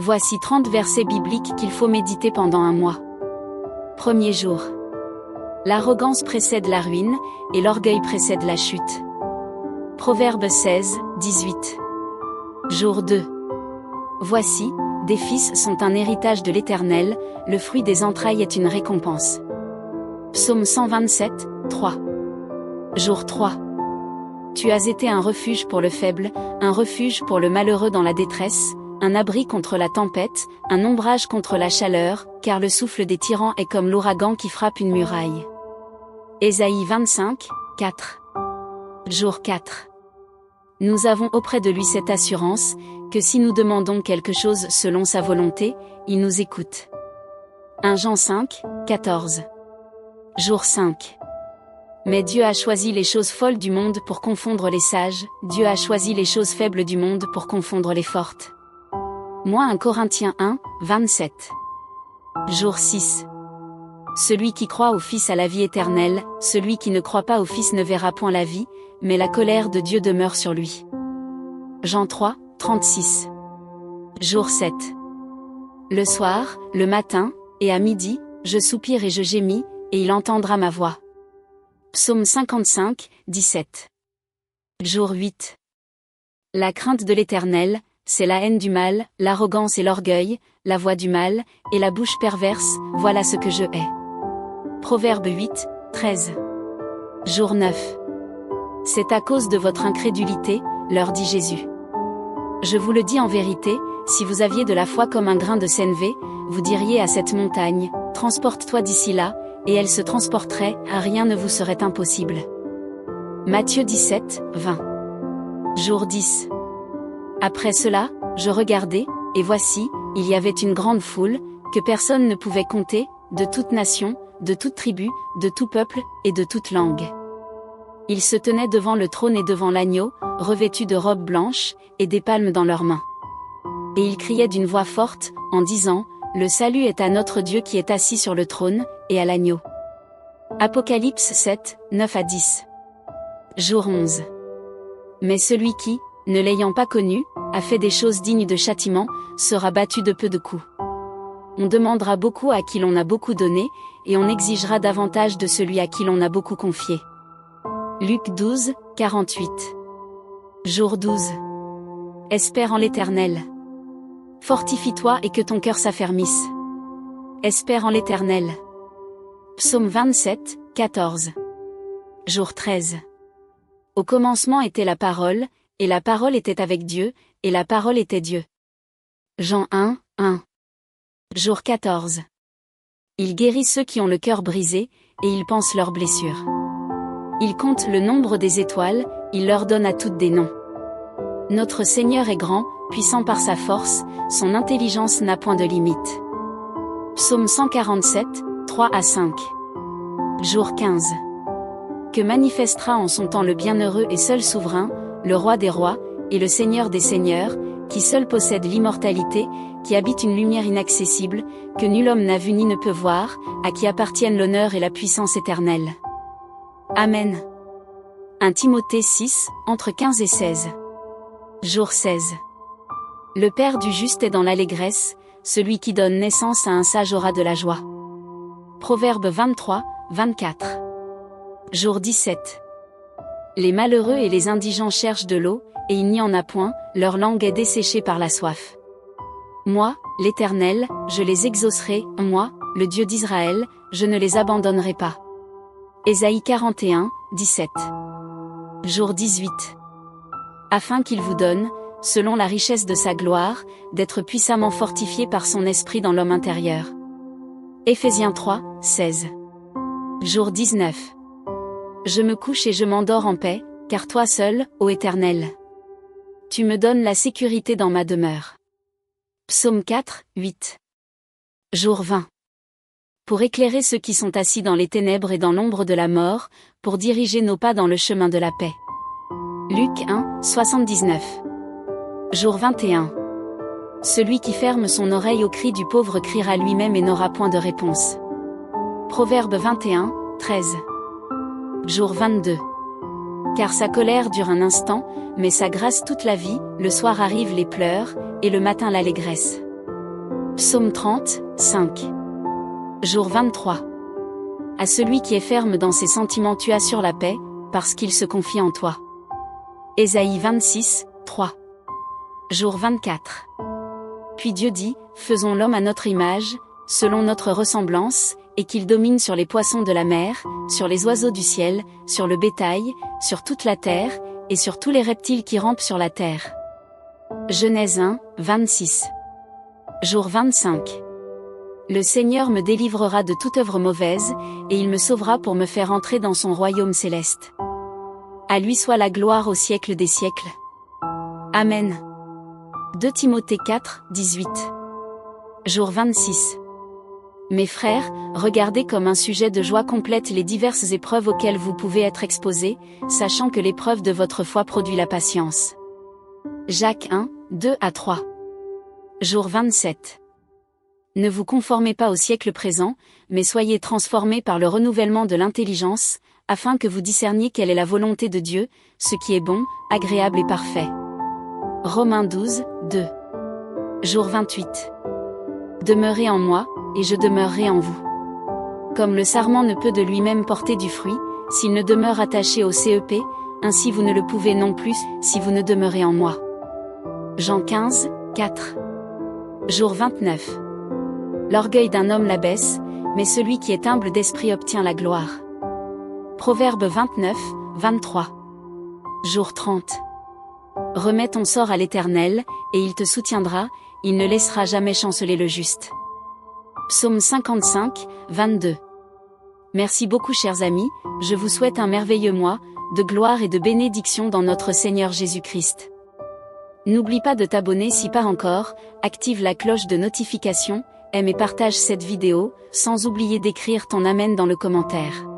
Voici 30 versets bibliques qu'il faut méditer pendant un mois. Premier jour. L'arrogance précède la ruine, et l'orgueil précède la chute. Proverbe 16, 18. Jour 2. Voici, des fils sont un héritage de l'Éternel, le fruit des entrailles est une récompense. Psaume 127, 3. Jour 3. Tu as été un refuge pour le faible, un refuge pour le malheureux dans la détresse, un abri contre la tempête, un ombrage contre la chaleur, car le souffle des tyrans est comme l'ouragan qui frappe une muraille. Ésaïe 25, 4. Jour 4. Nous avons auprès de lui cette assurance, que si nous demandons quelque chose selon sa volonté, il nous écoute. 1 Jean 5, 14. Jour 5. Mais Dieu a choisi les choses folles du monde pour confondre les sages, Dieu a choisi les choses faibles du monde pour confondre les fortes. Moi 1 Corinthiens 1, 27. Jour 6. Celui qui croit au Fils a la vie éternelle, celui qui ne croit pas au Fils ne verra point la vie, mais la colère de Dieu demeure sur lui. Jean 3, 36. Jour 7. Le soir, le matin, et à midi, je soupire et je gémis, et il entendra ma voix. Psaume 55, 17. Jour 8. La crainte de l'Éternel, c'est la haine du mal, l'arrogance et l'orgueil, la voix du mal, et la bouche perverse, voilà ce que je hais. Proverbe 8, 13. Jour 9. C'est à cause de votre incrédulité, leur dit Jésus. Je vous le dis en vérité, si vous aviez de la foi comme un grain de sénévé, vous diriez à cette montagne, transporte-toi d'ici là, et elle se transporterait, rien ne vous serait impossible. Matthieu 17, 20. Jour 10. Après cela, je regardai, et voici, il y avait une grande foule, que personne ne pouvait compter, de toute nation, de toute tribu, de tout peuple, et de toute langue. Ils se tenaient devant le trône et devant l'agneau, revêtus de robes blanches, et des palmes dans leurs mains. Et ils criaient d'une voix forte, en disant, le salut est à notre Dieu qui est assis sur le trône, et à l'agneau. Apocalypse 7, 9 à 10. Jour 11. Mais celui qui, ne l'ayant pas connu, a fait des choses dignes de châtiment, sera battu de peu de coups. On demandera beaucoup à qui l'on a beaucoup donné, et on exigera davantage de celui à qui l'on a beaucoup confié. Luc 12, 48. Jour 12. Espère en l'Éternel. Fortifie-toi et que ton cœur s'affermisse. Espère en l'Éternel. Psaume 27, 14. Jour 13. Au commencement était la parole, et la parole était avec Dieu, et la parole était Dieu. Jean 1, 1. Jour 14. Il guérit ceux qui ont le cœur brisé, et il panse leurs blessures. Il compte le nombre des étoiles, il leur donne à toutes des noms. Notre Seigneur est grand, puissant par sa force, son intelligence n'a point de limite. Psaume 147, 3 à 5. Jour 15. Que manifestera en son temps le bienheureux et seul souverain, le roi des rois, et le Seigneur des seigneurs, qui seul possède l'immortalité, qui habite une lumière inaccessible, que nul homme n'a vu ni ne peut voir, à qui appartiennent l'honneur et la puissance éternelle. Amen. 1 Timothée 6, entre 15 et 16. Jour 16. Le Père du juste est dans l'allégresse, celui qui donne naissance à un sage aura de la joie. Proverbe 23, 24. Jour 17. Les malheureux et les indigents cherchent de l'eau, et il n'y en a point, leur langue est desséchée par la soif. Moi, l'Éternel, je les exaucerai, moi, le Dieu d'Israël, je ne les abandonnerai pas. Ésaïe 41, 17. Jour 18. Afin qu'il vous donne, selon la richesse de sa gloire, d'être puissamment fortifié par son esprit dans l'homme intérieur. Éphésiens 3, 16. Jour 19. Je me couche et je m'endors en paix, car toi seul, ô Éternel, tu me donnes la sécurité dans ma demeure. Psaume 4, 8. Jour 20. Pour éclairer ceux qui sont assis dans les ténèbres et dans l'ombre de la mort, pour diriger nos pas dans le chemin de la paix. Luc 1, 79. Jour 21. Celui qui ferme son oreille au cri du pauvre criera lui-même et n'aura point de réponse. Proverbe 21, 13. Jour 22. Car sa colère dure un instant, mais sa grâce toute la vie, le soir arrivent les pleurs, et le matin l'allégresse. Psaume 30, 5. Jour 23. À celui qui est ferme dans ses sentiments tu assures la paix, parce qu'il se confie en toi. Ésaïe 26, 3. Jour 24. Puis Dieu dit, faisons l'homme à notre image, selon notre ressemblance, et qu'il domine sur les poissons de la mer, sur les oiseaux du ciel, sur le bétail, sur toute la terre, et sur tous les reptiles qui rampent sur la terre. Genèse 1, 26. Jour 25. Le Seigneur me délivrera de toute œuvre mauvaise, et il me sauvera pour me faire entrer dans son royaume céleste. À lui soit la gloire au siècle des siècles. Amen. 2 Timothée 4, 18. Jour 26. Mes frères, regardez comme un sujet de joie complète les diverses épreuves auxquelles vous pouvez être exposés, sachant que l'épreuve de votre foi produit la patience. Jacques 1, 2 à 3. Jour 27. Ne vous conformez pas au siècle présent, mais soyez transformés par le renouvellement de l'intelligence, afin que vous discerniez quelle est la volonté de Dieu, ce qui est bon, agréable et parfait. Romains 12, 2. Jour 28. Demeurez en moi, et je demeurerai en vous. Comme le sarment ne peut de lui-même porter du fruit, s'il ne demeure attaché au CEP, ainsi vous ne le pouvez non plus, si vous ne demeurez en moi. Jean 15, 4. Jour 29. L'orgueil d'un homme l'abaisse, mais celui qui est humble d'esprit obtient la gloire. Proverbe 29, 23. Jour 30. Remets ton sort à l'Éternel, et il te soutiendra, il ne laissera jamais chanceler le juste. Psaume 55, 22. Merci beaucoup chers amis, je vous souhaite un merveilleux mois, de gloire et de bénédiction dans notre Seigneur Jésus-Christ. N'oublie pas de t'abonner si pas encore, active la cloche de notification, aime et partage cette vidéo, sans oublier d'écrire ton amen dans le commentaire.